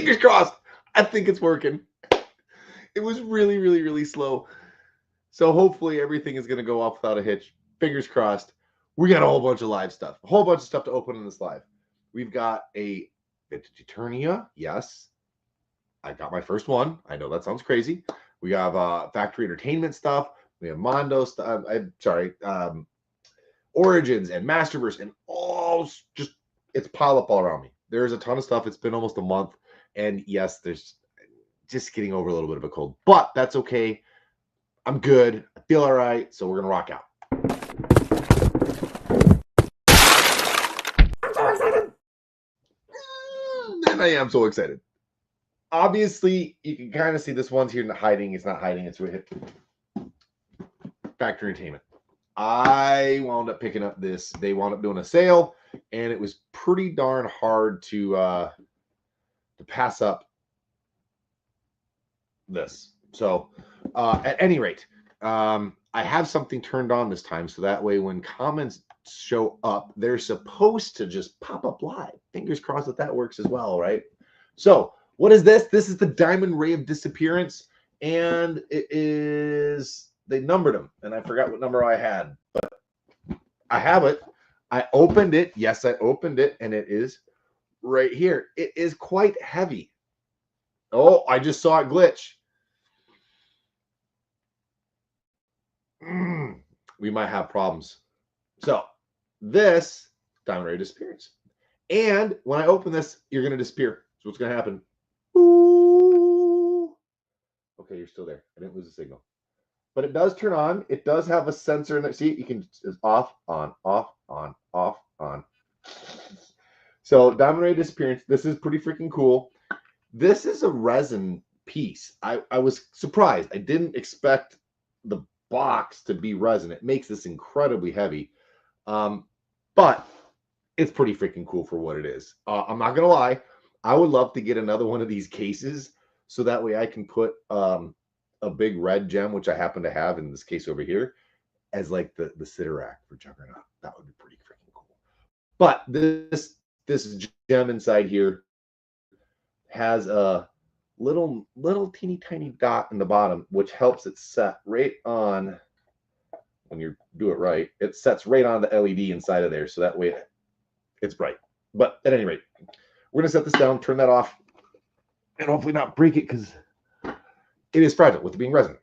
Fingers crossed. I think it's working. It was really, really, really slow. So hopefully everything is going to go off without a hitch. Fingers crossed. We got a whole bunch of live stuff. A whole bunch of stuff to open in this live. We've got a vintage Eternia. Yes. I got my first one. I know that sounds crazy. We have factory entertainment stuff. We have Mondo stuff. Origins and Masterverse and all just, it's piled up all around me. There's a ton of stuff. It's been almost a month. And yes, there's just getting over a little bit of a cold, but that's okay. I'm good. I feel all right. So we're going to rock out. I'm so excited. And I am so excited. Obviously, you can kind of see this one's here hiding. It's not hiding. It's right here. Factory entertainment. I wound up picking up this. They wound up doing a sale, and it was pretty darn hard to pass up this. So at any rate, I have something turned on this time, so that way when comments show up, they're supposed to just pop up live. Fingers crossed that works as well, right? So what is this? This is the Diamond Ray of Disappearance, and it is, they numbered them, and I forgot what number I had, but I have it. I opened it. Yes, I opened it, and it is right here. It is quite heavy. Oh, I just saw it glitch. We might have problems. So this Diamond Ray Disappearance. And when I open this, you're going to disappear. So what's going to happen? Ooh. Okay, you're still there. I didn't lose the signal. But it does turn on. It does have a sensor in there. See, you can, it's off, on, off, on, off, on. So Diamond Ray Disappearance. This is pretty freaking cool. This is a resin piece. I was surprised. I didn't expect the box to be resin. It makes this incredibly heavy. But it's pretty freaking cool for what it is. I'm not going to lie. I would love to get another one of these cases so that way I can put a big red gem, which I happen to have in this case over here, as like the sitter rack for Juggernaut. That would be pretty freaking cool. But this gem inside here has a little teeny tiny dot in the bottom, which helps it set right on, when you do it right, it sets right on the LED inside of there, so that way it's bright. But at any rate, we're gonna set this down, turn that off, and hopefully not break it because it is fragile with it being resin.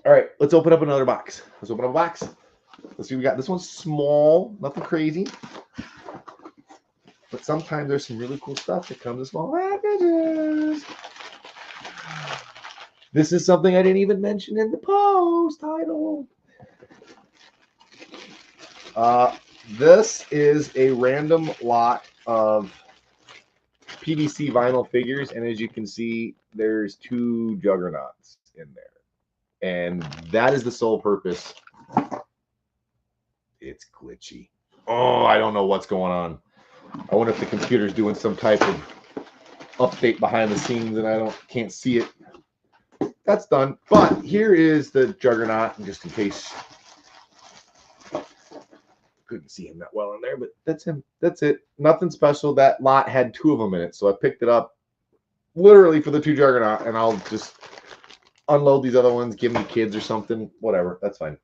All right, let's open up another box. Let's open up a box. Let's see what we got. This one's small, nothing crazy. But sometimes there's some really cool stuff that comes in small packages. This is something I didn't even mention in the post title. This is a random lot of PVC vinyl figures, and as you can see, there's 2 Juggernauts in there. And that is the sole purpose. It's glitchy. Oh, I don't know what's going on. I wonder if the computer's doing some type of update behind the scenes and I can't see it. That's done. But here is the Juggernaut, just in case. Couldn't see him that well in there, but that's him. That's it. Nothing special. That lot had 2 of them in it, so I picked it up literally for the 2 Juggernaut, and I'll just unload these other ones, give them to kids or something. Whatever. That's fine.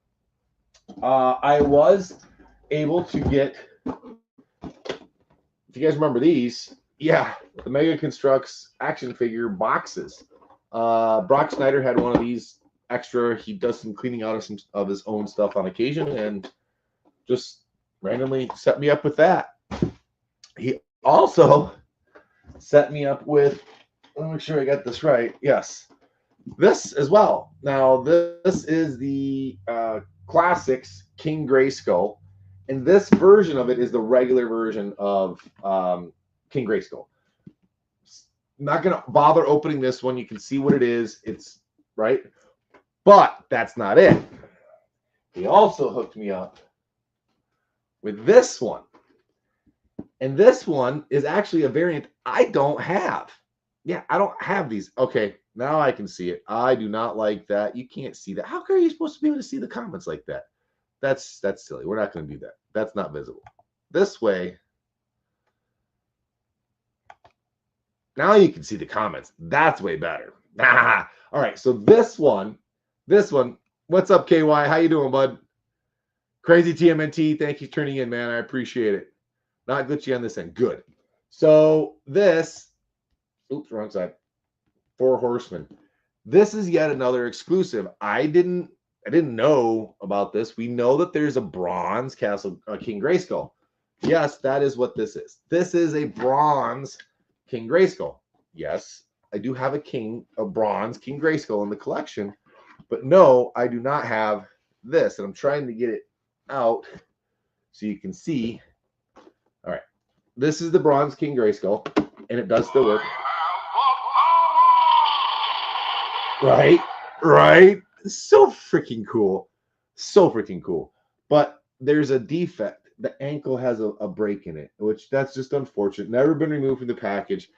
I was able to get, if you guys remember these, yeah, the Mega Constructs action figure boxes. Brock Snyder had one of these extra. He does some cleaning out of some of his own stuff on occasion, and just randomly set me up with that. He also set me up with, let me make sure I got this right. Yes, this as well. Now, this is the Classics King Grayskull, and this version of it is the regular version of King Grayskull. Not going to bother opening this one. You can see what it is. It's right. But that's not it. He also hooked me up with this one. And this one is actually a variant I don't have. Yeah, I don't have these. Okay, now I can see it. I do not like that. You can't see that. How are you supposed to be able to see the comments like that? That's silly. We're not going to do that. That's not visible. This way, Now you can see the comments. That's way better. All right, so this one, what's up, KY? How you doing, bud? Crazy TMNT, thank you for turning in, man. I appreciate it. Not glitchy on this end. Good. So this, oops, wrong side. Four Horsemen. This is yet another exclusive. I didn't know about this. We know that there's a bronze Castle King Grayskull. Yes, that is what this is. This is a bronze King Grayskull. Yes, I do have a bronze King Grayskull in the collection, but no, I do not have this. And I'm trying to get it out so you can see. All right, this is the bronze King Grayskull, and it does still work. Right. So freaking cool. So freaking cool. But there's a defect. The ankle has a break in it, which that's just unfortunate. Never been removed from the package,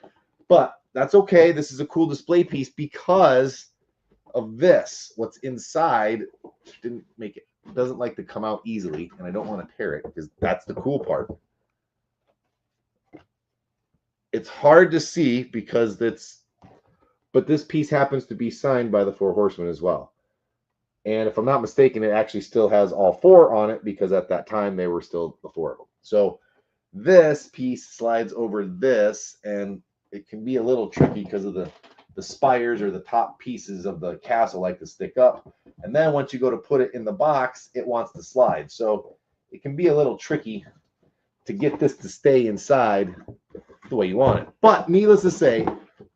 but that's okay. This is a cool display piece because of this. What's inside didn't make it. It doesn't like to come out easily, and I don't want to tear it because that's the cool part. It's hard to see because but this piece happens to be signed by the Four Horsemen as well. And if I'm not mistaken, it actually still has all four on it because at that time they were still the four of them. So this piece slides over this, and it can be a little tricky because of the spires or the top pieces of the castle like to stick up. And then once you go to put it in the box, it wants to slide. So it can be a little tricky to get this to stay inside the way you want it. But needless to say,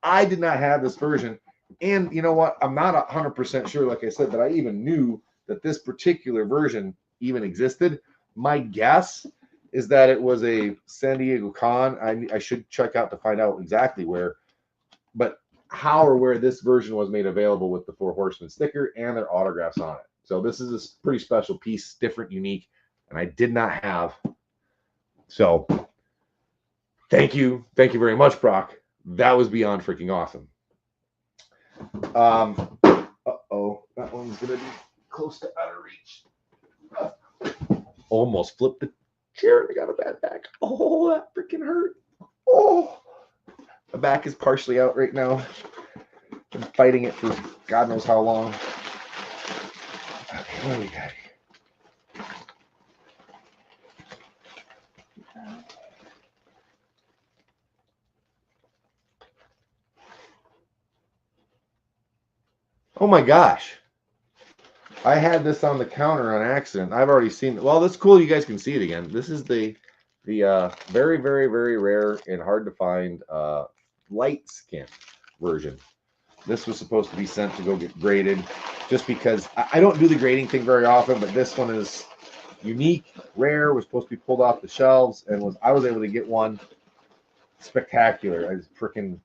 I did not have this version. And you know what? I'm not 100% sure, like I said, that I even knew that this particular version even existed. My guess is that it was a San Diego Con. I should check out to find out exactly where. But how or where this version was made available with the Four Horsemen sticker and their autographs on it. So this is a pretty special piece, different, unique, and I did not have. So thank you very much, Brock. That was beyond freaking awesome. Uh-oh, that one's gonna be close to out of reach. Almost flipped the chair and I got a bad back. Oh, that freaking hurt. Oh, the back is partially out right now. Been fighting it for God knows how long. Okay, what do we got? Oh my gosh. I had this on the counter on accident. I've already seen it. Well, that's cool. You guys can see it again. This is the very, very, very rare and hard to find light skin version. This was supposed to be sent to go get graded just because I don't do the grading thing very often, but this one is unique, rare, was supposed to be pulled off the shelves, and I was able to get one. Spectacular. I just freaking,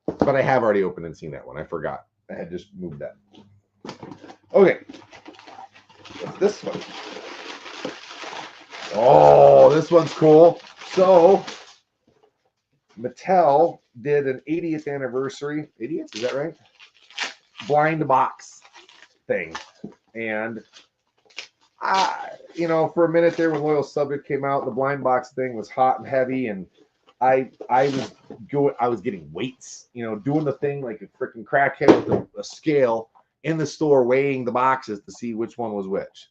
but I have already opened and seen that one. I forgot. I had just moved that. Okay. What's this one? Oh, this one's cool. So Mattel did an 80th anniversary. 80th? Is that right? Blind box thing. And for a minute there when Loyal Subject came out, the blind box thing was hot and heavy, and I was getting weights, doing the thing like a freaking crackhead with a scale in the store, weighing the boxes to see which one was which.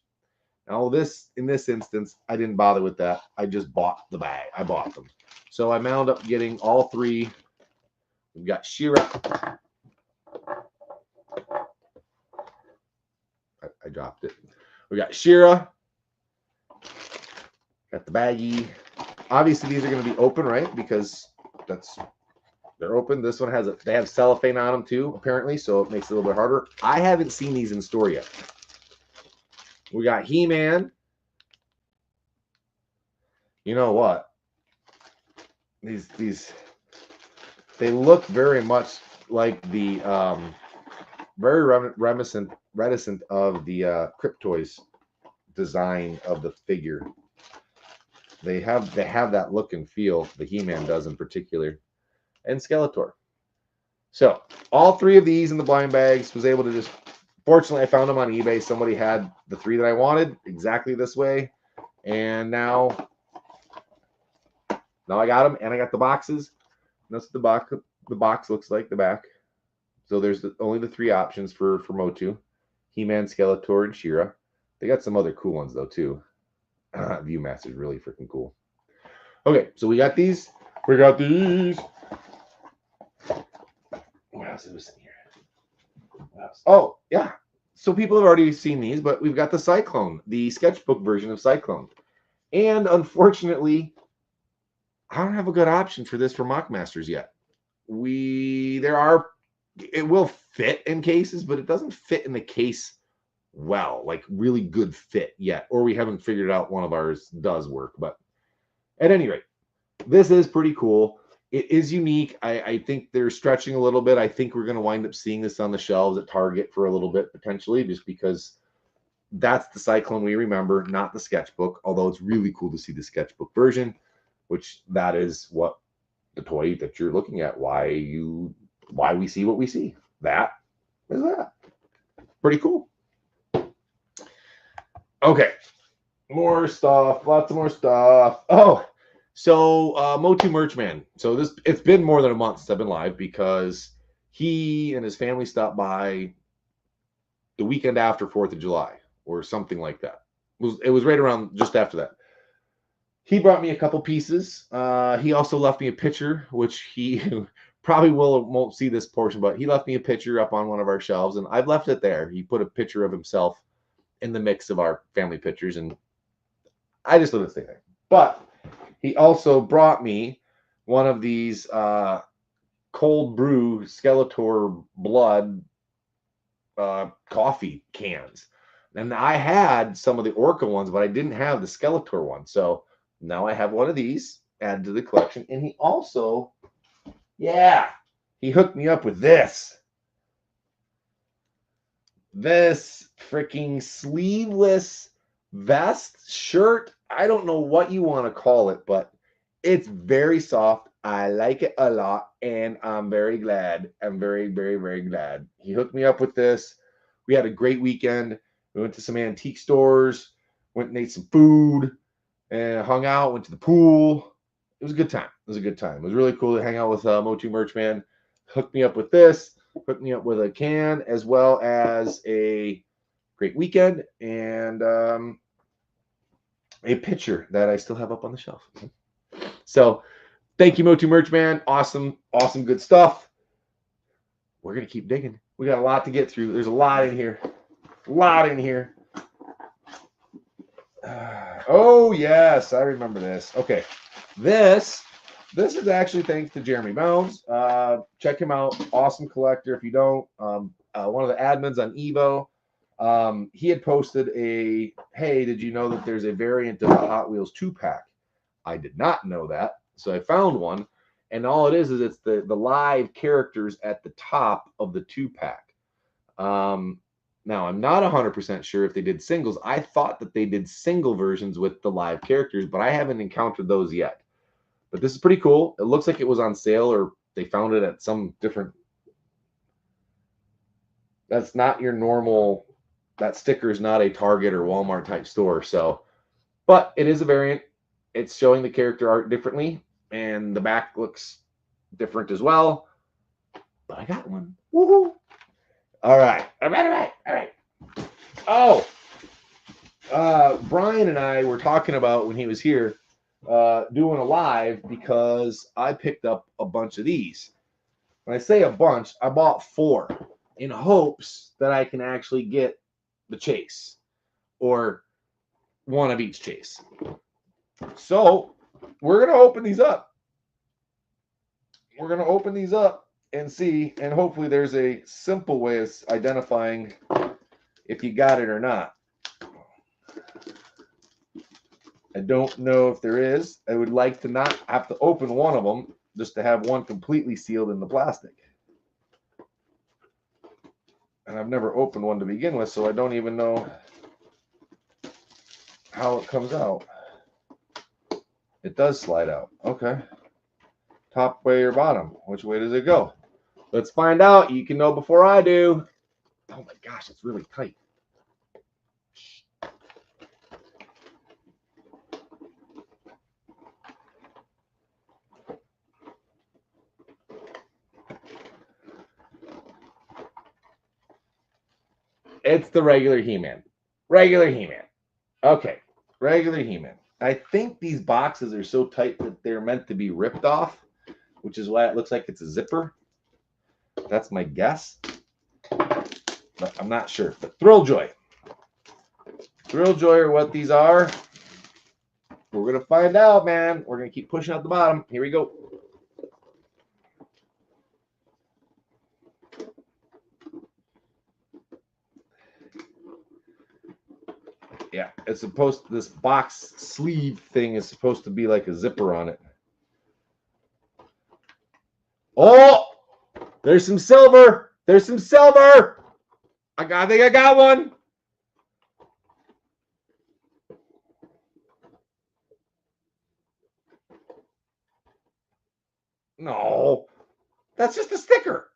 Now in this instance, I didn't bother with that. I just bought the bag. I bought them. So I wound up getting all three. We've got She-Ra. I dropped it. We got She-Ra. Got the baggie. Obviously, these are going to be open, right? Because they're open. This one they have cellophane on them too, apparently, so it makes it a little bit harder. I haven't seen these in store yet. We got He-Man. You know what? These they look very much like the very reminiscent of the Cryptoys design of the figure. They have that look and feel. The He-Man does in particular, and Skeletor. So all three of these in the blind bags. Was able to just. Fortunately, I found them on eBay. Somebody had the three that I wanted exactly this way, and now I got them, and I got the boxes. That's what the box looks like, the back. So there's only the 3 options for Motu. He-Man, Skeletor, and She-Ra. They got some other cool ones, though, too. Viewmaster's really freaking cool. Okay, so we got these. We got these. What else is in here? Oh, yeah. So people have already seen these, but we've got the Cyclone, the sketchbook version of Cyclone. And unfortunately, I don't have a good option for this for Mockmasters yet. It will fit in cases, but it doesn't fit in the case well, like really good fit yet. Or we haven't figured out one of ours does work. But at any rate, this is pretty cool. It is unique. I think they're stretching a little bit. I think we're going to wind up seeing this on the shelves at Target for a little bit, potentially, just because that's the Cyclone we remember, not the sketchbook, although it's really cool to see the sketchbook version, which that is what the toy that you're looking at, why we see what we see. That is that. Pretty cool. Okay. More stuff, lots of more stuff. Oh, so Motu Merchman. So it's been more than a month since I've been live because he and his family stopped by the weekend after 4th of July or something like that. It was right around just after that. He brought me a couple pieces. He also left me a picture, which he probably won't see this portion, but he left me a picture up on one of our shelves, and I've left it there. He put a picture of himself in the mix of our family pictures, and I just let it stay there. But he also brought me one of these cold brew Skeletor blood coffee cans. And I had some of the Orca ones, but I didn't have the Skeletor one. So now I have one of these added to the collection. And he also, he hooked me up with this. This freaking sleeveless vest, shirt. I don't know what you want to call it, but it's very soft. I like it a lot, and I'm very glad. I'm very, very, very glad. He hooked me up with this. We had a great weekend. We went to some antique stores, went and ate some food, and hung out, went to the pool. It was a good time. It was a good time. It was really cool to hang out with Motu Merchman. Hooked me up with this, hooked me up with a can, as well as a great weekend, and a picture that I still have up on the shelf. So thank you, Motu Merchman. Awesome, awesome, good stuff. We're going to keep digging. We got a lot to get through. There's a lot in here. A lot in here. Oh, yes, I remember this. Okay, this is actually thanks to Jeremy Bounds. Check him out. Awesome collector. If you don't, one of the admins on Evo. He had posted hey, did you know that there's a variant of the Hot Wheels 2-pack? I did not know that. So I found one, and all it is it's the live characters at the top of the 2-pack. Now, I'm not 100% sure if they did singles. I thought that they did single versions with the live characters, but I haven't encountered those yet. But this is pretty cool. It looks like it was on sale, or they found it at some different... That's not your normal... That sticker is not a Target or Walmart type store. So, but it is a variant. It's showing the character art differently, and the back looks different as well. But I got one. Woohoo! All right. Oh, Brian and I were talking about when he was here doing a live because I picked up a bunch of these. When I say a bunch, I bought 4 in hopes that I can actually get the chase or one of each chase. So we're going to open these up. We're going to open these up and see, and hopefully there's a simple way of identifying if you got it or not. I don't know if there is. I would like to not have to open one of them, just to have one completely sealed in the plastic. And I've never opened one to begin with, so I don't even know how it comes out. It does slide out. Okay. Top way or bottom? Which way does it go? Let's find out. You can know before I do. Oh my gosh, it's really tight. It's the regular He-Man. Regular He-Man. Okay, regular He-Man. I think these boxes are so tight that they're meant to be ripped off, which is why it looks like it's a zipper. That's my guess. But I'm not sure. But Thrill Joy. Thrill Joy are what these are. We're going to find out, man. We're going to keep pushing out the bottom. Here we go. Yeah, it's supposed to, this box sleeve thing is supposed to be like a zipper on it. Oh, there's some silver. There's some silver. I think I got one. No, that's just a sticker.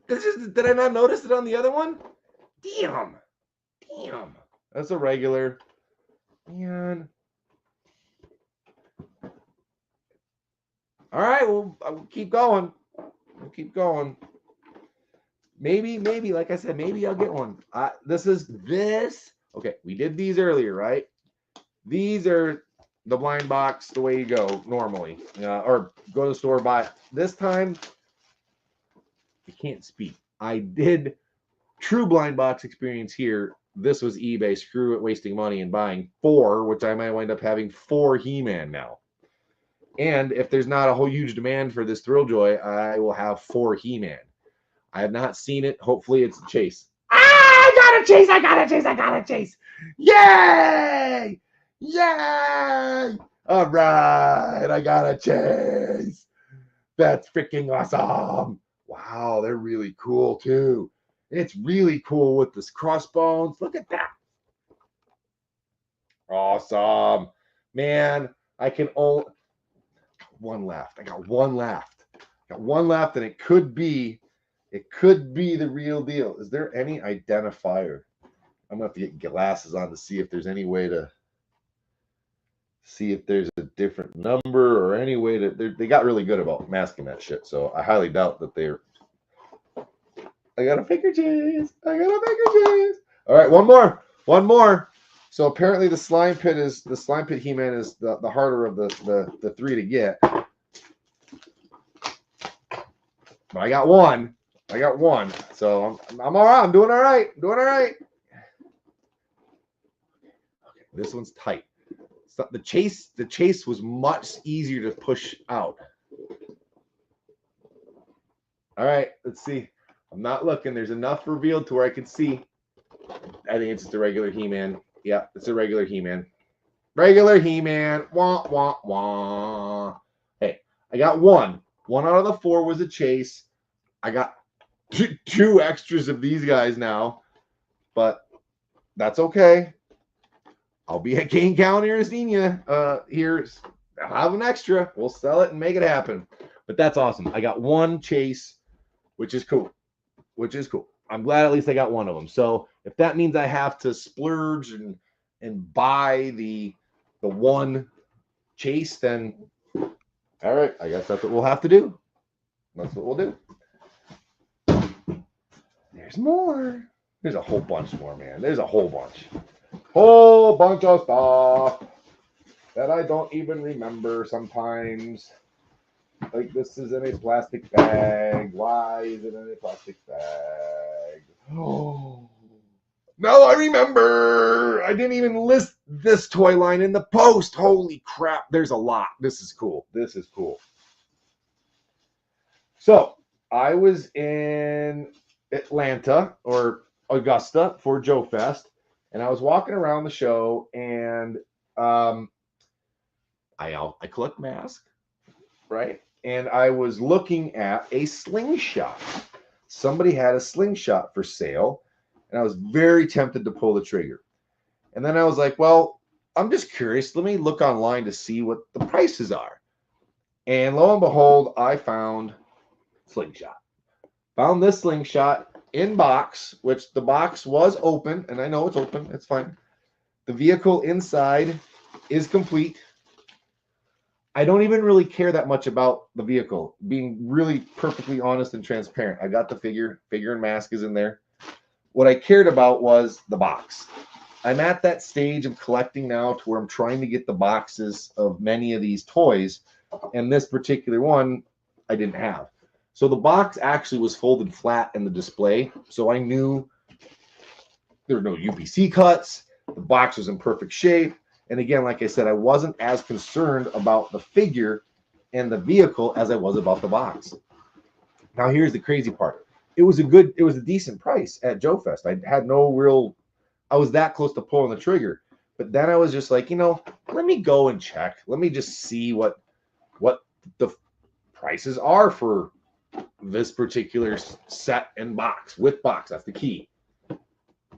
Did I not notice it on the other one? Damn. That's a regular. Man. All right, well, I'll keep going. Maybe, like I said, maybe I'll get one. This. Okay, we did these earlier, right? These are the blind box the way you go normally, or go to the store, buy it. This time, I can't speak. I did true blind box experience here. This was eBay. Screw it, wasting money and buying 4, which I might wind up having 4 He-Man now. And if there's not a whole huge demand for this Thrill Joy, I will have 4 He-Man. I have not seen it. Hopefully it's a chase. I got a chase. Yay! All right, I got a chase. That's freaking awesome. Wow, they're really cool too. It's really cool with this crossbones. Look at that. Awesome. Man, I can only one left. I got one left, and it could be the real deal. Is there any identifier? I'm gonna have to get glasses on to see if there's any way to see if there's a different number or any way to. They got really good about masking that shit, so I highly doubt that they're. I got a figure chase. All right, one more. So apparently the slime pit He-Man is the harder of the 3 to get. But I got one. So I'm all right. I'm doing all right. Okay, this one's tight. So the chase was much easier to push out. All right, let's see. I'm not looking. There's enough revealed to where I can see. I think it's just a regular He-Man. Yeah, it's a regular He-Man. Wah, wah, wah. Hey, I got one. 1 out of the 4 was a chase. I got 2 extras of these guys now, but that's okay. I'll be at Kane County or Xenia. I'll have an extra. We'll sell it and make it happen. But that's awesome. I got 1 chase, which is cool. I'm glad at least I got one of them. So if that means I have to splurge and buy the 1 chase, then all right, I guess that's what we'll have to do. That's what we'll do. There's more. There's a whole bunch more, man. There's a whole bunch. Whole bunch of stuff that I don't even remember sometimes. Like, this is in a plastic bag. Why is it in a plastic bag? Oh, now I remember. I didn't even list this toy line in the post. Holy crap. There's a lot. This is cool. So, I was in Atlanta or Augusta for Joe Fest, and I was walking around the show, and I collect masks, right? And I was looking at a slingshot. Somebody had a slingshot for sale, and I was very tempted to pull the trigger. And then I was like, well, I'm just curious. Let me look online to see what the prices are. And lo and behold, I found slingshot. Found this slingshot in box, which the box was open, and I know it's open. It's fine. The vehicle inside is complete. I don't even really care that much about the vehicle, being really perfectly honest and transparent. I got the figure and mask is in there. What I cared about was the box. I'm at that stage of collecting now to where I'm trying to get the boxes of many of these toys, and this particular one I didn't have. So the box actually was folded flat in the display, so I knew there were no UPC cuts, the box was in perfect shape, and again, like I said, I wasn't as concerned about the figure and the vehicle as I was about the box. Now here's the crazy part. It was a decent price at Joe Fest. I had no real, I was that close to pulling the trigger. But then I was just like, let me go and check. Let me just see what the prices are for this particular set and box with box. That's the key. It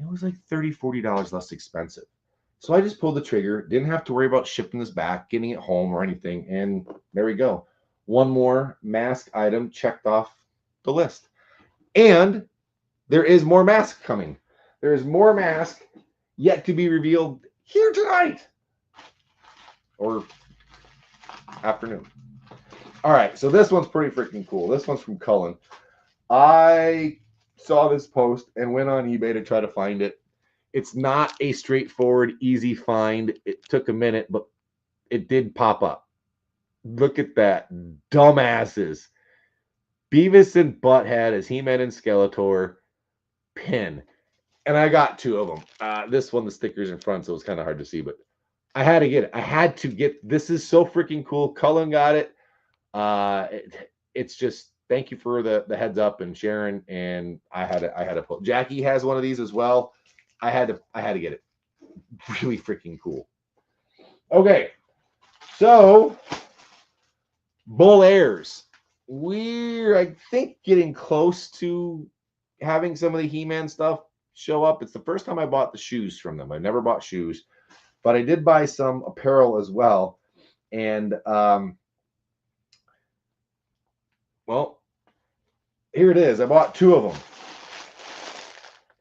was like $30, $40 less expensive. So I just pulled the trigger, didn't have to worry about shipping this back, getting it home or anything. And there we go. One more mask item checked off the list. And there is more mask coming. There is more mask yet to be revealed here tonight or afternoon. All right, so this one's pretty freaking cool. This one's from Cullen. I saw this post and went on eBay to try to find it. It's not a straightforward, easy find. It took a minute, but it did pop up. Look at that. Dumbasses. Beavis and Butthead as He-Man and Skeletor pin. And I got two of them. This one, the sticker's in front, so it's kind of hard to see, but I had to get it. I had to get, this is so freaking cool. Cullen got it. It's just, thank you for the heads up and sharing. And I had to pull. Jackie has one of these as well. I had to get it. Really freaking cool. Okay. So Bull Airs. We're, I think, getting close to having some of the He-Man stuff show up. It's the first time I bought the shoes from them. I never bought shoes, but I did buy some apparel as well. And well, here it is. I bought two of them.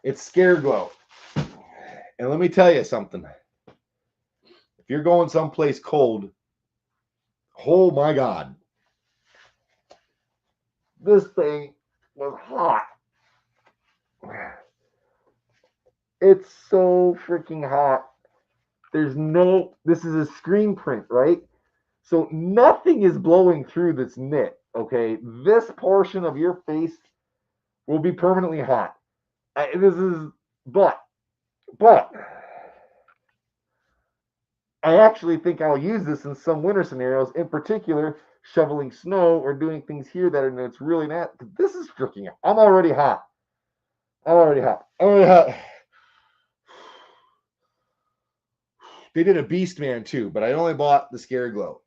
It's Scare Glow. And let me tell you something. If you're going someplace cold, oh my God, this thing was hot. It's so freaking hot. There's no, this is a screen print, right? So nothing is blowing through this knit, okay? This portion of your face will be permanently hot. But I actually think I'll use this in some winter scenarios, in particular, shoveling snow or doing things here that are, it's really not, this is freaking, I'm already hot. They did a Beast Man too, but I only bought the Scare Glow.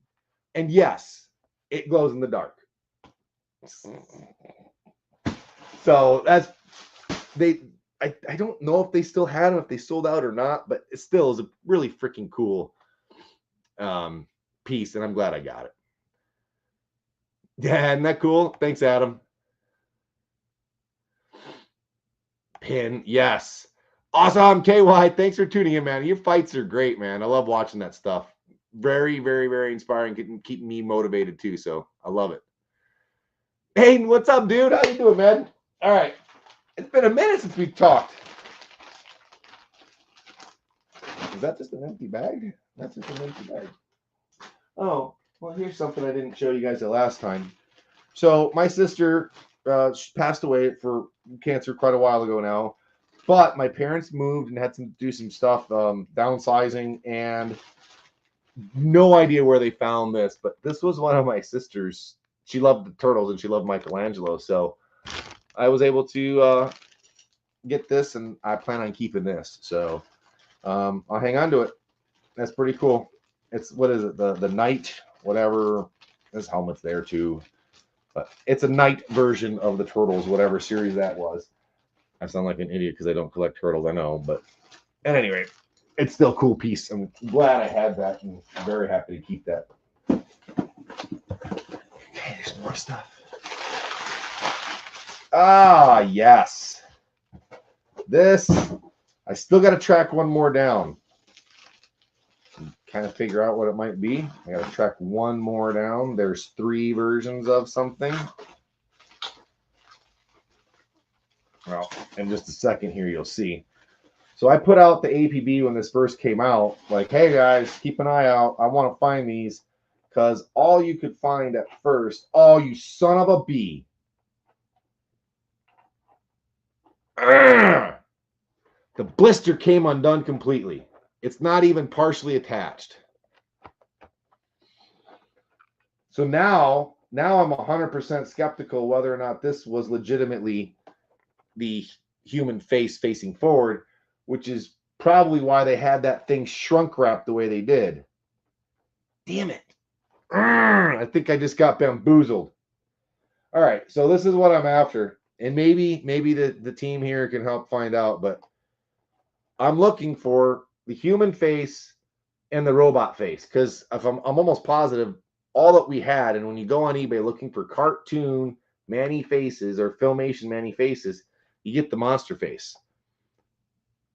And yes, it glows in the dark. So that's, I don't know if they still had them, if they sold out or not, but it still is a really freaking cool piece, and I'm glad I got it. Yeah, isn't that cool? Thanks, Adam. Pin, yes. Awesome, KY. Thanks for tuning in, man. Your fights are great, man. I love watching that stuff. Very, very, very inspiring. Keeping me motivated too. So I love it. Hayden, what's up, dude? How you doing, man? All right. It's been a minute since we've talked. Is that just an empty bag? That's just an empty bag. Oh, well, here's something I didn't show you guys the last time. So my sister she passed away for cancer quite a while ago now. But my parents moved and had to do some stuff, downsizing, and no idea where they found this. But this was one of my sisters. She loved the Turtles and she loved Michelangelo. So I was able to get this, and I plan on keeping this. So I'll hang on to it. That's pretty cool. It's, what is it? The Knight, whatever. This helmet's there too. But it's a Knight version of the Turtles, whatever series that was. I sound like an idiot because I don't collect turtles, I know, but at any rate, it's still a cool piece. I'm glad I had that and I'm very happy to keep that. Okay, there's more stuff. Ah, yes. This, I still got to track one more down. Kind of figure out what it might be. I got to track one more down. There's 3 versions of something. Well, in just a second here, you'll see. So I put out the APB when this first came out, like, hey guys, keep an eye out. I want to find these because all you could find at first, oh, you son of a bee. The blister came undone completely. It's not even partially attached. So now I'm 100% skeptical whether or not this was legitimately the human face facing forward, which is probably why they had that thing shrunk wrapped the way they did. Damn it. I think I just got bamboozled. All right, so this is what I'm after. And maybe the team here can help find out, but I'm looking for the human face and the robot face, because if I'm almost positive all that we had, and when you go on eBay looking for cartoon Manny faces or Filmation Manny faces, you get the monster face.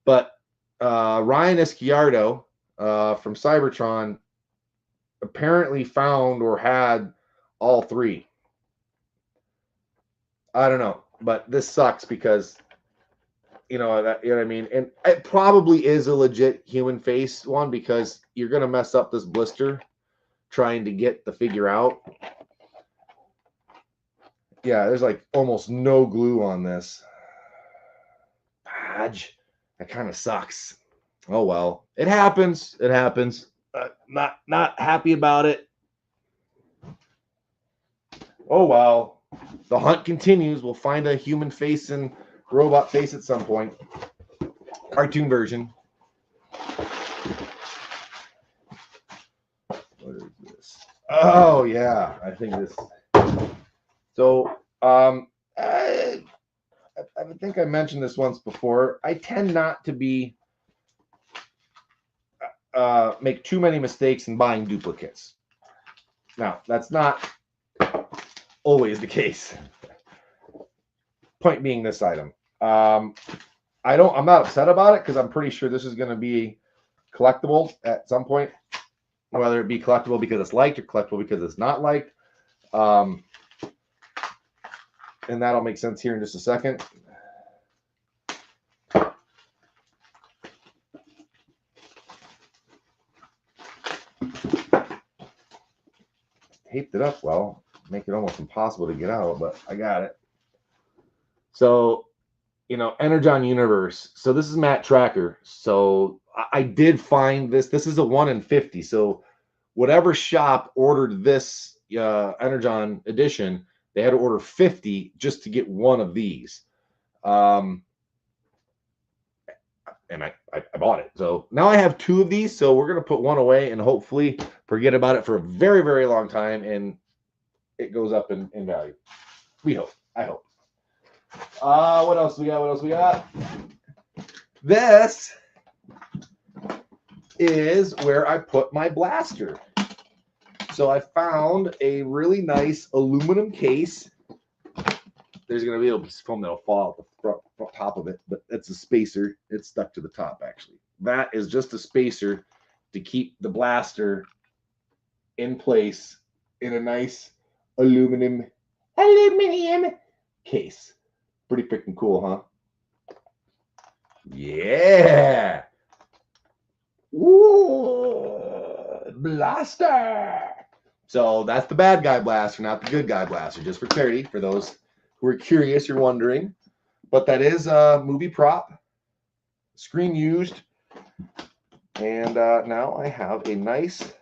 But Ryan Esquiardo from Cybertron apparently found or had all three. I don't know, but this sucks because you know what I mean, and it probably is a legit human face one because you're gonna mess up this blister trying to get the figure out. Yeah, there's like almost no glue on this. Badge. That kind of sucks. Oh well, it happens. It happens. Not happy about it. Oh well, the hunt continues. We'll find a human face and robot face at some point. Cartoon version. What is this? Oh yeah, I think this. So I think I mentioned this once before. I tend not to be make too many mistakes in buying duplicates. Now, that's not always the case. Point being this item. I'm not upset about it because I'm pretty sure this is going to be collectible at some point, whether it be collectible because it's liked or collectible because it's not liked. And that'll make sense here in just a second. Taped it up well, make it almost impossible to get out, but I got it. So, you know, Energon Universe. So this is Matt Tracker. So I did find this. This is a 1 in 50. So whatever shop ordered this Energon edition, they had to order 50 just to get one of these. And I bought it. So now I have 2 of these. So we're going to put one away and hopefully forget about it for a very, very long time. And it goes up in value. We hope. I hope. What else we got? What else we got? This is where I put my blaster. So I found a really nice aluminum case. There's going to be a piece of foam that'll fall out the front top of it, but it's a spacer. It's stuck to the top, actually. That is just a spacer to keep the blaster in place in a nice aluminum case. Pretty freaking cool, huh? Yeah. Ooh, blaster. So that's the bad guy blaster, not the good guy blaster, just for clarity, for those who are curious, you're wondering. But that is a movie prop, screen used. And now I have a nice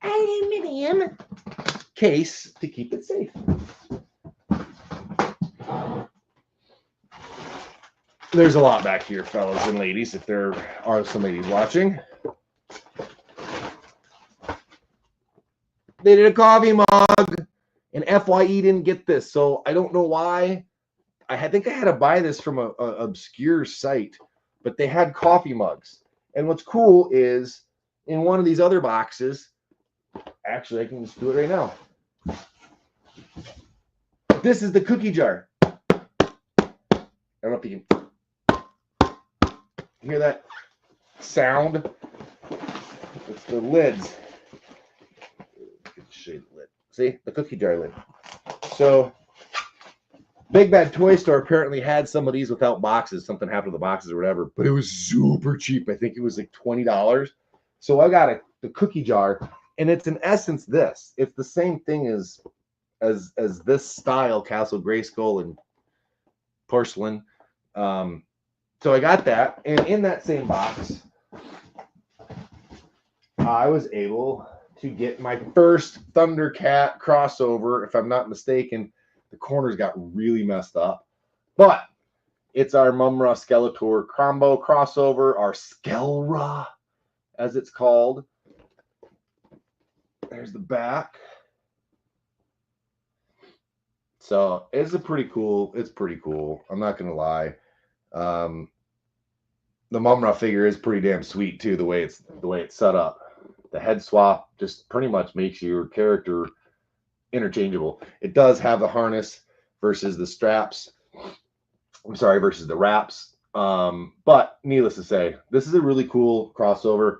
aluminum case to keep it safe. There's a lot back here, fellas and ladies, if there are some ladies watching. They did a coffee mug, and FYE didn't get this, so I don't know why. I think I had to buy this from an obscure site, but they had coffee mugs. And what's cool is in one of these other boxes, actually, I can just do it right now. This is the cookie jar. I don't know if you can hear that sound. It's the lids. Show you the lid. See, the cookie jar lid. So Big Bad Toy Store apparently had some of these without boxes. Something happened to the boxes or whatever, but it was super cheap. I think it was like $20. So I got the cookie jar, and it's in essence this. It's the same thing as this style Castle Grayskull and porcelain. So I got that, and in that same box, I was able to get my first Thundercat crossover. If I'm not mistaken, the corners got really messed up, but it's our Mumra Skeletor combo crossover, our Skelra, as it's called. There's the back. So it's pretty cool. It's pretty cool. I'm not gonna lie. The Mumra figure is pretty damn sweet too. The way it's set up. The head swap just pretty much makes your character interchangeable. It does have the harness versus the straps. I'm sorry, versus the wraps. But needless to say, this is a really cool crossover.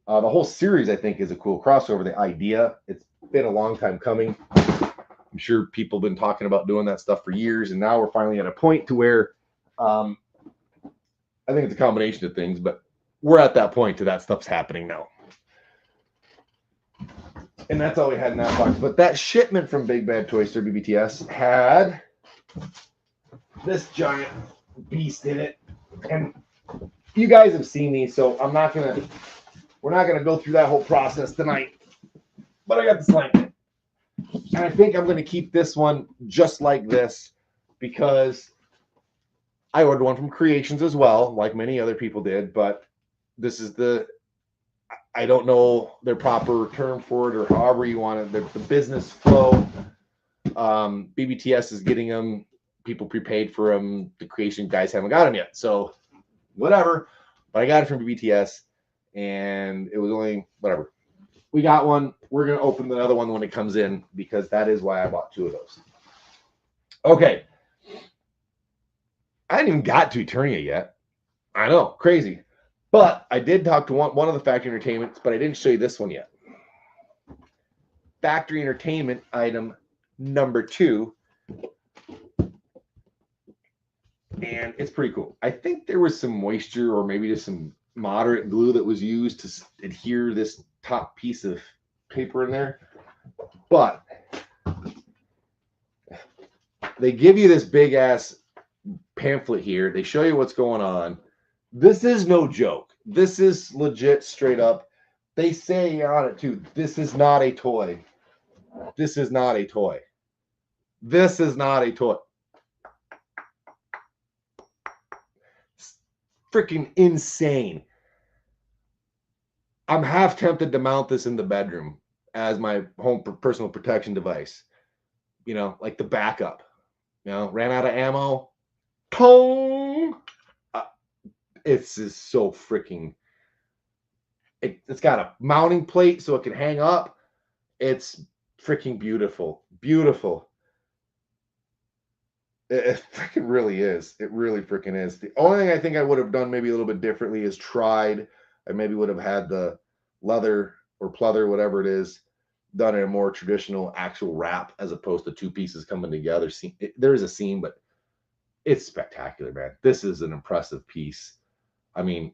The whole series, I think, is a cool crossover. The idea, it's been a long time coming. I'm sure people have been talking about doing that stuff for years, and now we're finally at a point to where I think it's a combination of things, but we're at that point to that stuff's happening now. And that's all we had in that box. But that shipment from Big Bad Toy Store BBTS had this giant beast in it. And you guys have seen these, so we're not gonna go through that whole process tonight. But I got this blanket. And I think I'm gonna keep this one just like this because I ordered one from Creations as well, like many other people did, but this is I don't know their proper term for it or however you want it. The business flow. BBTS is getting them. People prepaid for them. The Creation guys haven't got them yet. So whatever. But I got it from BBTS, and it was only whatever. We got one. We're going to open another one when it comes in because that is why I bought 2 of those. Okay. I hadn't even got to Eternia yet. I know. Crazy. But I did talk to one of the Factory Entertainments, but I didn't show you this one yet. Factory Entertainment item number 2. And it's pretty cool. I think there was some moisture or maybe just some moderate glue that was used to adhere this top piece of paper in there. But they give you this big ass pamphlet here. They show you what's going on. This is no joke. This is legit, straight up. They say on it too, this is not a toy. This is not a toy. This is not a toy. Freaking insane. I'm half tempted to mount this in the bedroom as my home personal protection device. You know, like the backup. You know, ran out of ammo. Pong! It's just so freaking. It's got a mounting plate so it can hang up. It's freaking beautiful. Beautiful. It freaking really is. It really freaking is. The only thing I think I would have done maybe a little bit differently is tried. I maybe would have had the leather or pleather, whatever it is, done in a more traditional actual wrap as opposed to 2 pieces coming together. There is a seam, but it's spectacular, man. This is an impressive piece. I mean,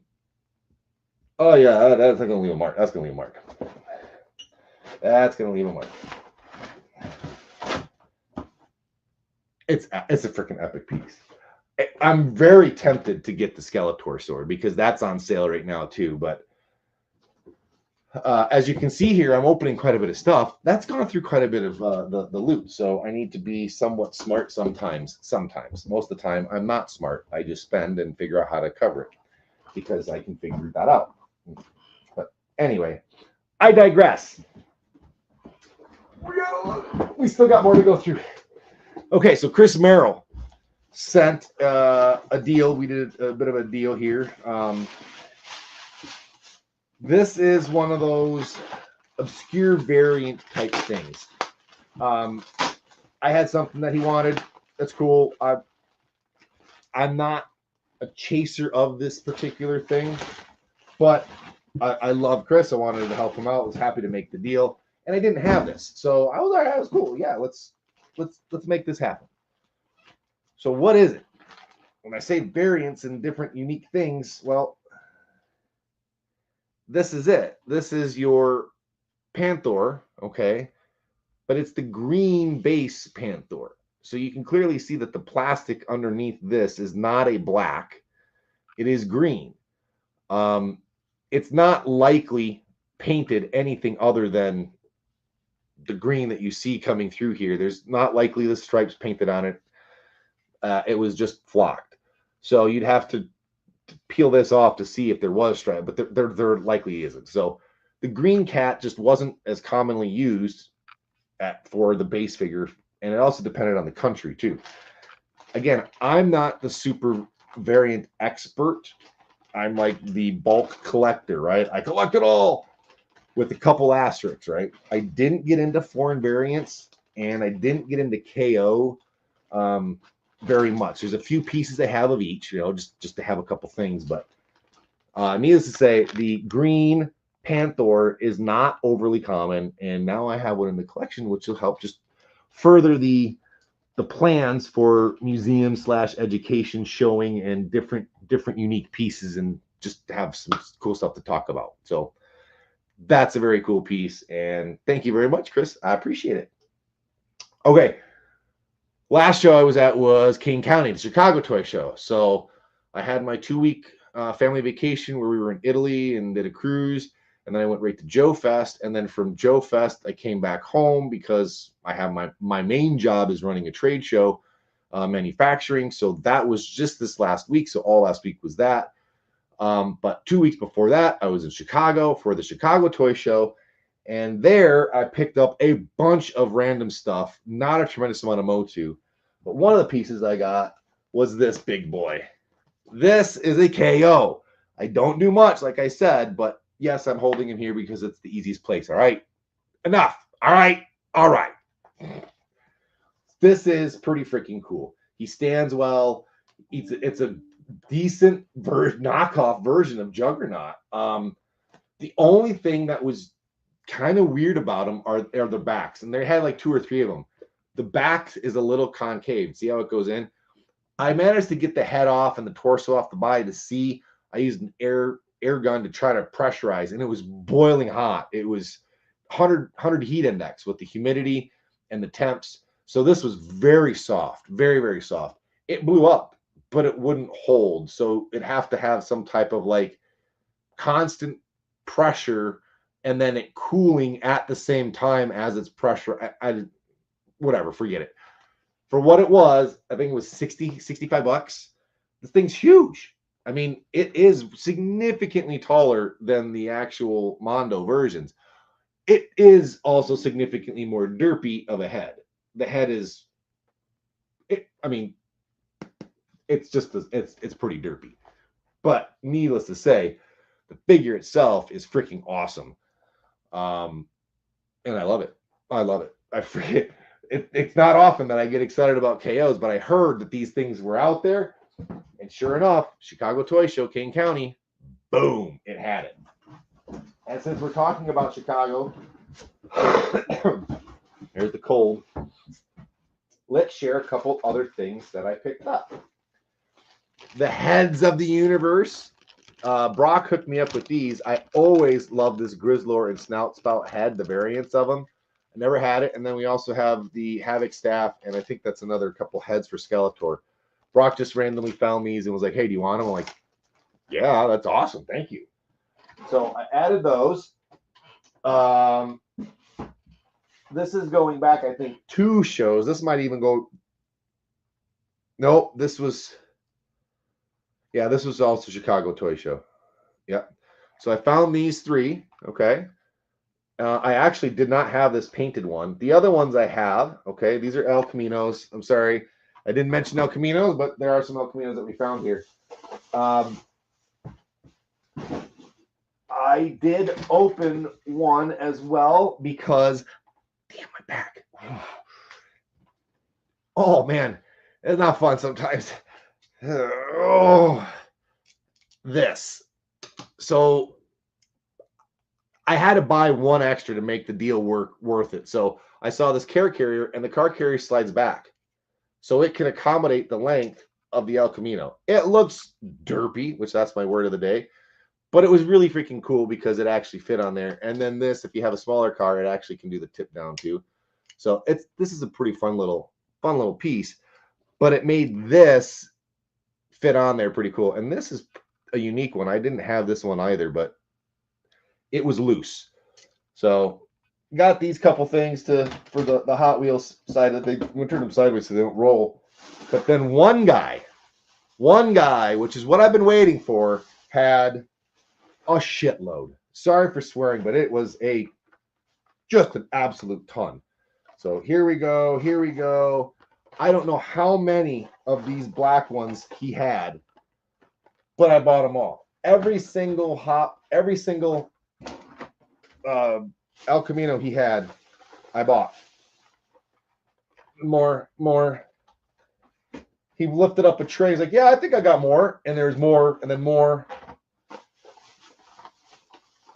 oh yeah, that's going to leave a mark. That's going to leave a mark. That's going to leave a mark. It's a freaking epic piece. I'm very tempted to get the Skeletor sword because that's on sale right now too. But as you can see here, I'm opening quite a bit of stuff. That's gone through quite a bit of the loot. So I need to be somewhat smart sometimes. Most of the time, I'm not smart. I just spend and figure out how to cover it because I can figure that out. But anyway, I digress. We still got more to go through. Okay, so Chris Merrill sent a deal. We did a bit of a deal here. This is one of those obscure variant type things. I had something that he wanted. That's cool. I'm not a chaser of this particular thing, but I love Chris. I wanted to help him out. I was happy to make the deal, and I didn't have this, so I was like, that was cool. Yeah, let's make this happen. So what is it? When I say variants and different unique things, well, this is it. This is your Panther, okay? But it's the green base Panther. So you can clearly see that the plastic underneath this is not a black. It is green. It's not likely painted anything other than the green that you see coming through here. There's not likely the stripes painted on it. It was just flocked. So you'd have to peel this off to see if there was stripe, but there likely isn't. So the green cat just wasn't as commonly used for the base figure, and it also depended on the country too. Again, I'm not the super variant expert. I'm like the bulk collector, right? I collect it all with a couple asterisks, right? I didn't get into foreign variants, and I didn't get into KO very much. There's a few pieces I have of each, you know, just to have a couple things. But needless to say, the green Panther is not overly common, and now I have one in the collection, which will help just further the plans for museum / education showing and different unique pieces, and just to have some cool stuff to talk about. So that's a very cool piece, and thank you very much, Chris. I appreciate it. Okay, last show I was at was King County, the Chicago Toy Show. So I had my 2-week family vacation where we were in Italy and did a cruise, and then I went right to Joe Fest, and then from Joe Fest I came back home because I have my main job is running a trade show, manufacturing. So that was just this last week. So all last week was that. But 2 weeks before that, I was in Chicago for the Chicago Toy Show. And there I picked up a bunch of random stuff, not a tremendous amount of Motu. But one of the pieces I got was this big boy. This is a KO. I don't do much, like I said, but yes, I'm holding him here because it's the easiest place. All right. Enough. All right. All right. This is pretty freaking cool. He stands well. It's a decent knockoff version of Juggernaut. The only thing that was kind of weird about them are their backs, and they had like 2 or 3 of them. The back is a little concave. See how it goes in? I managed to get the head off and the torso off the body to see. I used an air gun to try to pressurize, and it was boiling hot. It was 100 heat index with the humidity and the temps. So this was very soft, very, very soft. It blew up, but it wouldn't hold. So it'd have to have some type of like constant pressure and then it cooling at the same time as its pressure. Whatever, forget it. For what it was, I think it was 60, 65 bucks. This thing's huge. I mean, it is significantly taller than the actual Mondo versions. It is also significantly more derpy of a head. The head is, I mean, it's just, it's pretty derpy. But needless to say, the figure itself is freaking awesome. And I love it. I love it. I forget. It's not often that I get excited about KOs, but I heard that these things were out there. And sure enough, Chicago Toy Show, King County, boom, it had it. And since we're talking about Chicago, there's the cold. Let's share a couple other things that I picked up. The heads of the universe. Brock hooked me up with these. I always love this Grizzlor and Snout Spout head, the variants of them. I never had it. And then we also have the Havoc staff, and I think that's another couple heads for Skeletor. Brock just randomly found these and was like, hey, do you want them? I'm like, yeah, that's awesome. Thank you. So I added those. This is going back, I think, 2 shows. This might even go. Nope, this was. Yeah, this was also Chicago Toy Show. Yeah. So I found these 3. Okay. I actually did not have this painted one. The other ones I have. Okay. These are El Caminos. I'm sorry. I didn't mention El Caminos, but there are some El Caminos that we found here. I did open one as well because, damn, my back. Oh, man. It's not fun sometimes. Oh, this. So I had to buy one extra to make the deal worth it. So I saw this car carrier, and the car carrier slides back. so it can accommodate the length of the El Camino. It looks derpy, which that's my word of the day, but it was really freaking cool because it actually fit on there. And then this, if you have a smaller car, it actually can do the tip down too. So this is a pretty fun little piece, but it made this fit on there pretty cool. And this is a unique one. I didn't have this one either, but it was loose. So got these couple things for the Hot Wheels side that we turn them sideways so they don't roll. But then one guy, which is what I've been waiting for, had a shitload. Sorry for swearing, but it was just an absolute ton. So here we go. I don't know how many of these black ones he had, but I bought them all. Every single El Camino he had, I bought. More. He lifted up a tray. He's like, yeah, I think I got more. And there's more, and then more.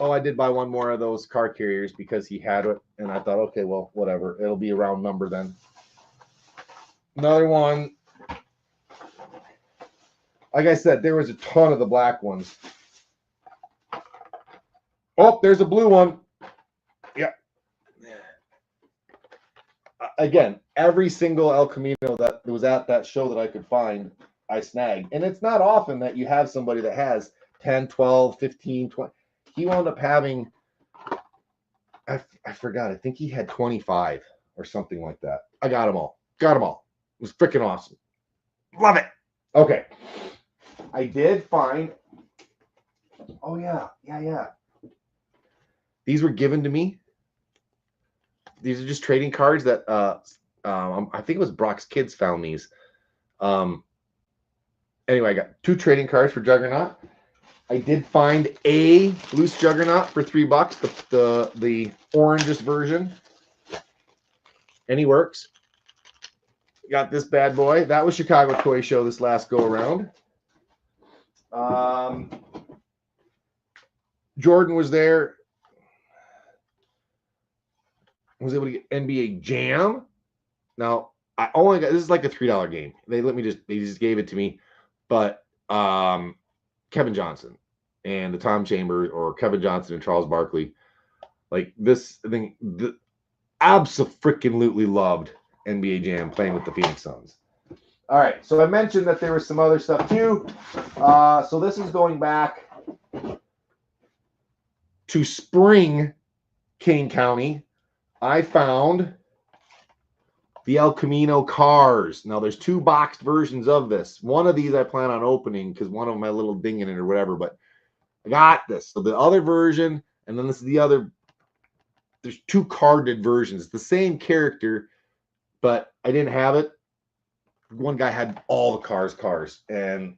Oh, I did buy one more of those car carriers because he had it. And I thought, okay, well, whatever. It'll be a round number then. Another one. Like I said, there was a ton of the black ones. Oh, there's a blue one. Yeah. Again, every single El Camino that was at that show that I could find, I snagged. And it's not often that you have somebody that has 10, 12, 15, 20. He wound up having, I forgot, I think he had 25 or something like that. I got them all. It was freaking awesome. Love it. Okay. I did find, oh yeah. These were given to me. These are just trading cards that I think it was Brock's kids found these. Anyway, I got 2 trading cards for Juggernaut. I did find a loose Juggernaut for $3, the orangest version. And he works. Got this bad boy. That was Chicago Toy Show this last go around. Jordan was there. Was able to get NBA Jam. Now I only got, this is like a $3 game. They just gave it to me, but Kevin Johnson and the Tom Chambers, or Kevin Johnson and Charles Barkley, like this thing, absolutely loved NBA Jam playing with the Phoenix Suns. All right, so I mentioned that there was some other stuff too. So this is going back to spring, Kane County. I found the El Camino cars. Now, there's 2 boxed versions of this. One of these I plan on opening because one of them had a little ding in it or whatever, but I got this. So the other version, and then this is the other. There's 2 carded versions. It's the same character, but I didn't have it. One guy had all the cars, and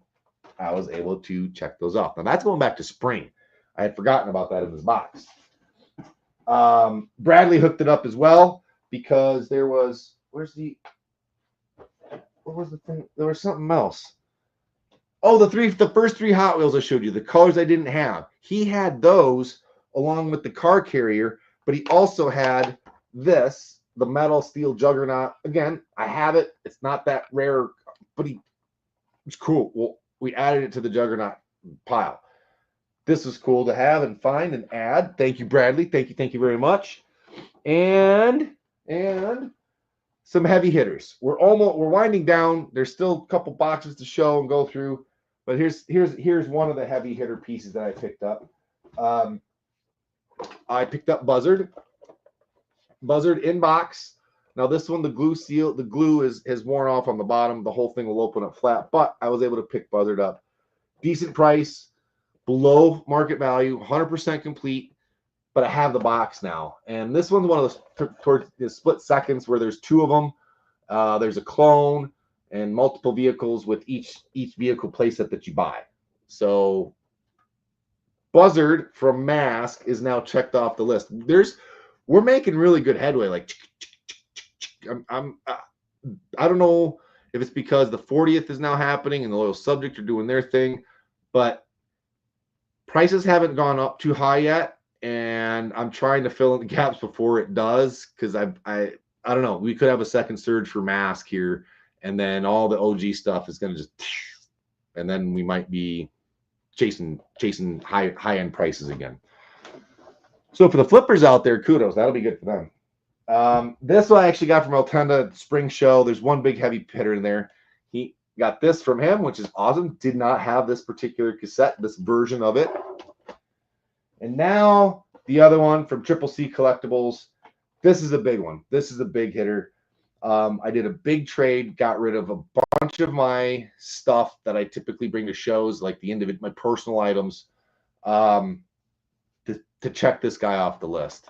I was able to check those off. Now, that's going back to spring. I had forgotten about that in this box. Bradley hooked it up as well because there was, what was the thing? There was something else. Oh, the first 3 Hot Wheels I showed you, the colors I didn't have. He had those along with the car carrier, but he also had this, the metal steel Juggernaut. Again, I have it. It's not that rare, but it's cool. Well, we added it to the Juggernaut pile. This was cool to have and find and add. Thank you, Bradley. Thank you very much. And some heavy hitters. We're winding down. There's still a couple boxes to show and go through, but here's one of the heavy hitter pieces that I picked up. I picked up Buzzard in box. Now this one, the glue has worn off on the bottom. The whole thing will open up flat, but I was able to pick Buzzard up. Decent price. Below market value, 100% complete, but I have the box now. And this one's one of those towards the split seconds where there's 2 of them. There's a clone and multiple vehicles with each vehicle playset that you buy. So Buzzard from Mask is now checked off the list. We're making really good headway. Like I don't know if it's because the 40th is now happening and the Loyal Subject are doing their thing, but prices haven't gone up too high yet, and I'm trying to fill in the gaps before it does because I don't know. We could have a second surge for Mask here, and then all the OG stuff is going to just, and then we might be chasing high end prices again. So for the flippers out there, kudos. That'll be good for them. This one I actually got from Altenda Spring Show. There's one big heavy hitter in there. He got this from him, which is awesome. Did not have this particular cassette, this version of it. And now the other one from Triple C Collectibles. This is a big one. This is a big hitter. I did a big trade, got rid of a bunch of my stuff that I typically bring to shows, like my personal items, to check this guy off the list.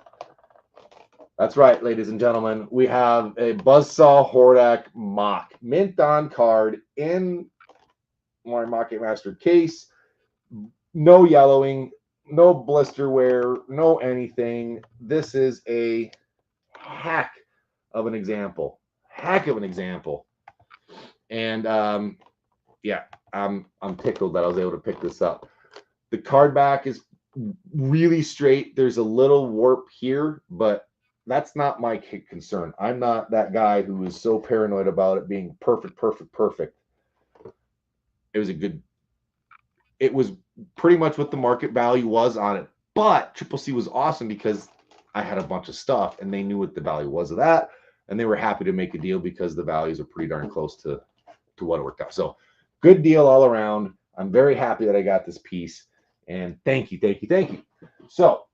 That's right, ladies and gentlemen. We have a Buzzsaw Hordak Mock, mint on card in my Market Master case. No yellowing, no blister wear, no anything. This is a heck of an example. And yeah, I'm tickled that I was able to pick this up. The card back is really straight. There's a little warp here, but that's not my concern. I'm not that guy who is so paranoid about it being perfect. It was pretty much what the market value was on it. But Triple C was awesome because I had a bunch of stuff and they knew what the value was of that. And they were happy to make a deal because the values are pretty darn close to what it worked out. So good deal all around. I'm very happy that I got this piece. And thank you. So,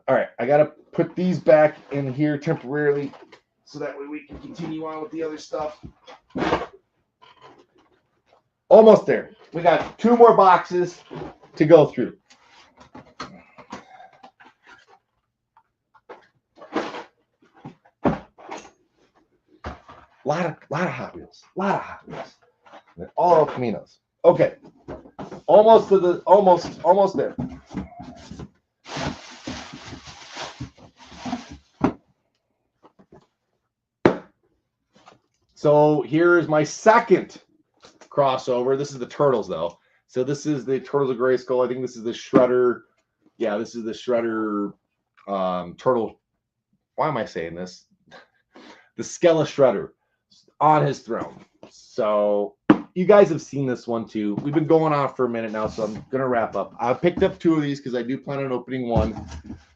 all right, I got to put these back in here temporarily so that way we can continue on with the other stuff. Almost there. We got 2 more boxes to go through. Lot of Hot Wheels. They're all Caminos. Okay. Almost there. So here's my second crossover. This is the Turtles, though. So this is the Turtles of Grayskull. I think this is the Shredder. Yeah, this is the Shredder Turtle. Why am I saying this? The Skella Shredder on his throne. So you guys have seen this one too. We've been going on for a minute now, so I'm going to wrap up. I picked up 2 of these because I do plan on opening one.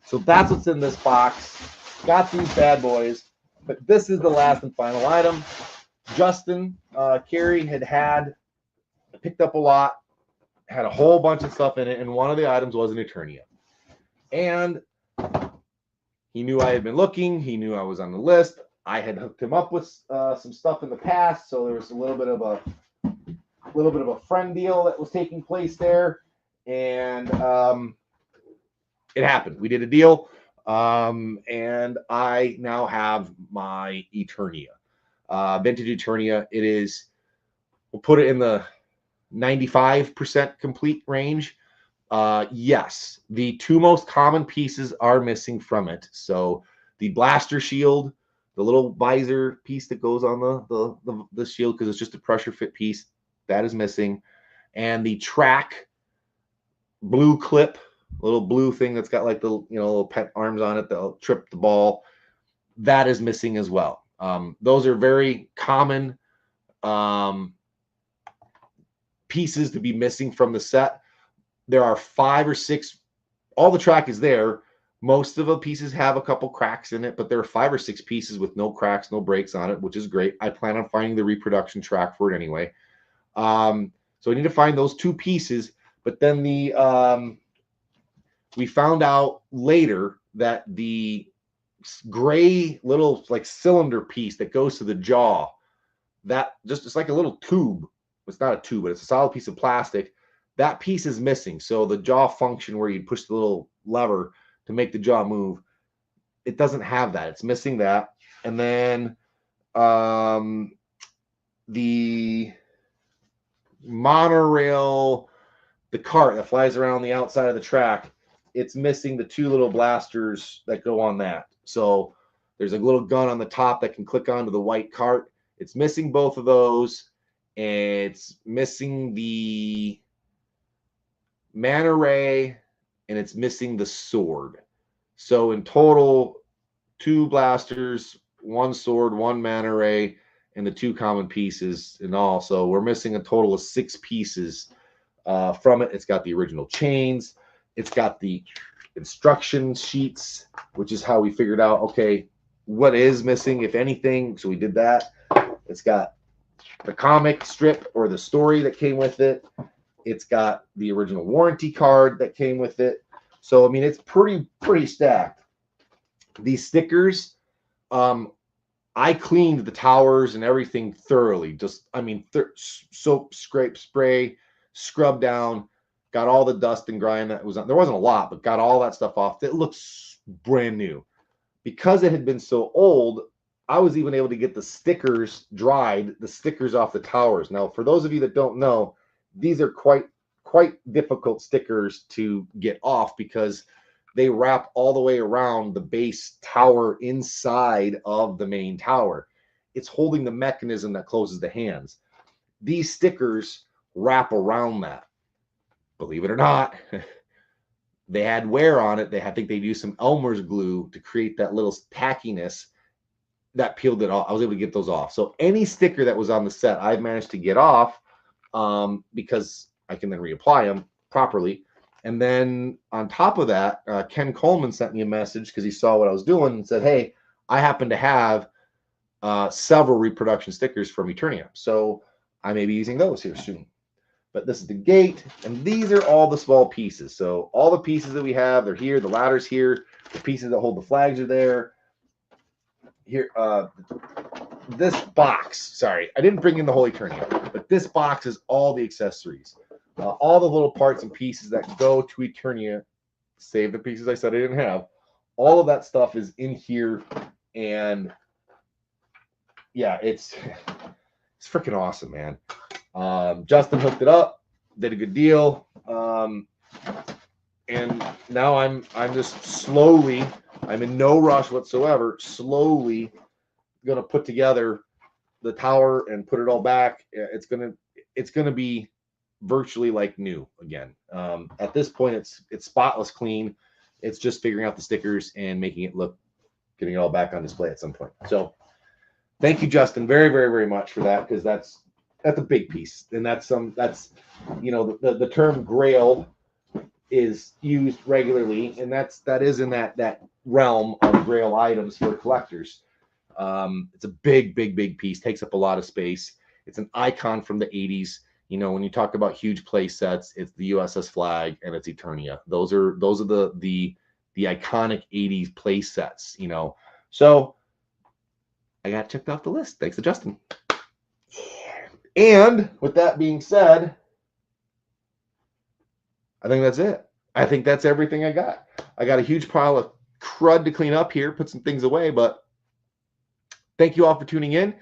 So that's what's in this box. Got these bad boys. But this is the last and final item. Justin Carey had picked up a lot, had a whole bunch of stuff in it, and one of the items was an Eternia. And he knew I had been looking. He knew I was on the list. I had hooked him up with some stuff in the past, so there was a little bit of a friend deal that was taking place there, and it happened. We did a deal, and I now have my Eternia, vintage Eternia. It is, we'll put it in the 95% complete range. Yes, the 2 most common pieces are missing from it. So the blaster shield, the little visor piece that goes on the shield, because it's just a pressure fit piece, that is missing. And the track blue clip, little blue thing that's got like the little pet arms on it that'll trip the ball, that is missing as well. Those are very common pieces to be missing from the set. There are 5 or 6. All the track is there. Most of the pieces have a couple cracks in it, but there are 5 or 6 pieces with no cracks, no breaks on it, which is great. I plan on finding the reproduction track for it anyway. So I need to find those 2 pieces. But then we found out later that the gray little like cylinder piece that goes to the jaw, that just, it's like a little tube. It's not a tube, but it's a solid piece of plastic. That piece is missing. So the jaw function where you push the little lever to make the jaw move, it doesn't have that. It's missing that. And then the monorail, the cart that flies around the outside of the track, it's missing the 2 little blasters that go on that. So there's a little gun on the top that can click onto the white cart. It's missing both of those. It's missing the manta ray, and it's missing the sword. So in total, 2 blasters, 1 sword, 1 manta ray. and the 2 common pieces in all. So we're missing a total of 6 pieces from it. It's got the original chains. It's got the instruction sheets, which is how we figured out, okay, what is missing, if anything. So we did that. It's got the comic strip or the story that came with it. It's got the original warranty card that came with it. So, I mean, it's pretty stacked. These stickers, I cleaned the towers and everything thoroughly. Just, I mean, soap, scrape, spray, scrub down, got all the dust and grime that was on. There wasn't a lot, but got all that stuff off. It looks brand new. Because it had been so old, I was even able to get the stickers dried, the stickers off the towers. Now, for those of you that don't know, these are quite difficult stickers to get off because they wrap all the way around the base tower inside of the main tower. It's holding the mechanism that closes the hands. These stickers wrap around that. Believe it or not, they had wear on it. I think they used some Elmer's glue to create that little tackiness that peeled it off. I was able to get those off. So any sticker that was on the set, I've managed to get off because I can then reapply them properly. And then on top of that, Ken Coleman sent me a message because he saw what I was doing and said, hey, I happen to have several reproduction stickers from Eternia. So I may be using those here soon. But this is the gate, and these are all the small pieces. So all the pieces that we have, they're here. The ladder's here. The pieces that hold the flags are there. Here, this box, sorry, I didn't bring in the whole Eternia, but this box is all the accessories. All the little parts and pieces that go to Eternia, save the pieces I said I didn't have. All of that stuff is in here, and yeah, it's freaking awesome, man. Justin hooked it up, did a good deal, and now I'm just slowly, I'm in no rush whatsoever, slowly gonna put together the tower and put it all back. It's gonna be virtually like new again. At this point, it's spotless clean. It's just figuring out the stickers and making it look, getting it all back on display at some point. So thank you, Justin, very, very, very much for that, because that's a big piece, and that's you know, the term grail is used regularly, and that is in that realm of grail items for collectors. It's a big piece, takes up a lot of space. It's an icon from the 80s. You know, when you talk about huge play sets, it's the USS Flag and it's Eternia. Those are the iconic 80s play sets, you know. So I got checked off the list. Thanks to Justin. And with that being said, I think that's it. I think that's everything I got. I got a huge pile of crud to clean up here, put some things away, but thank you all for tuning in.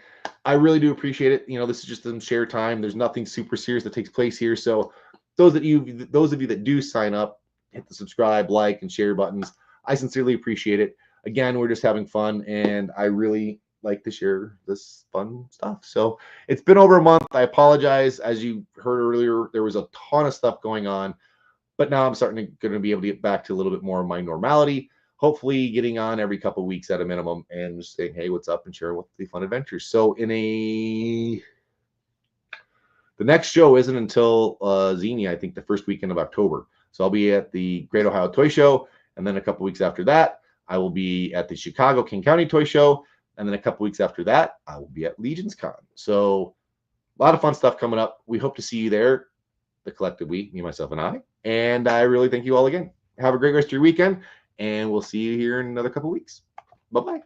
I really do appreciate it. You know, this is just some share time. There's nothing super serious that takes place here. So those of you that do sign up, hit the subscribe, like, and share buttons. I sincerely appreciate it. Again, we're just having fun, and I really like to share this fun stuff. So it's been over a month. I apologize. As you heard earlier, there was a ton of stuff going on, but now I'm going to be able to get back to a little bit more of my normality. Hopefully getting on every couple of weeks at a minimum and just saying, hey, what's up, and share with the fun adventures. So the next show isn't until Xenia, I think the first weekend of October. So I'll be at the Great Ohio Toy Show, and then a couple weeks after that, I will be at the Chicago King County Toy Show, and then a couple weeks after that, I will be at Legions Con. So a lot of fun stuff coming up. We hope to see you there, the collective we, me, myself, and I. And I really thank you all again. Have a great rest of your weekend, and we'll see you here in another couple weeks. Bye-bye.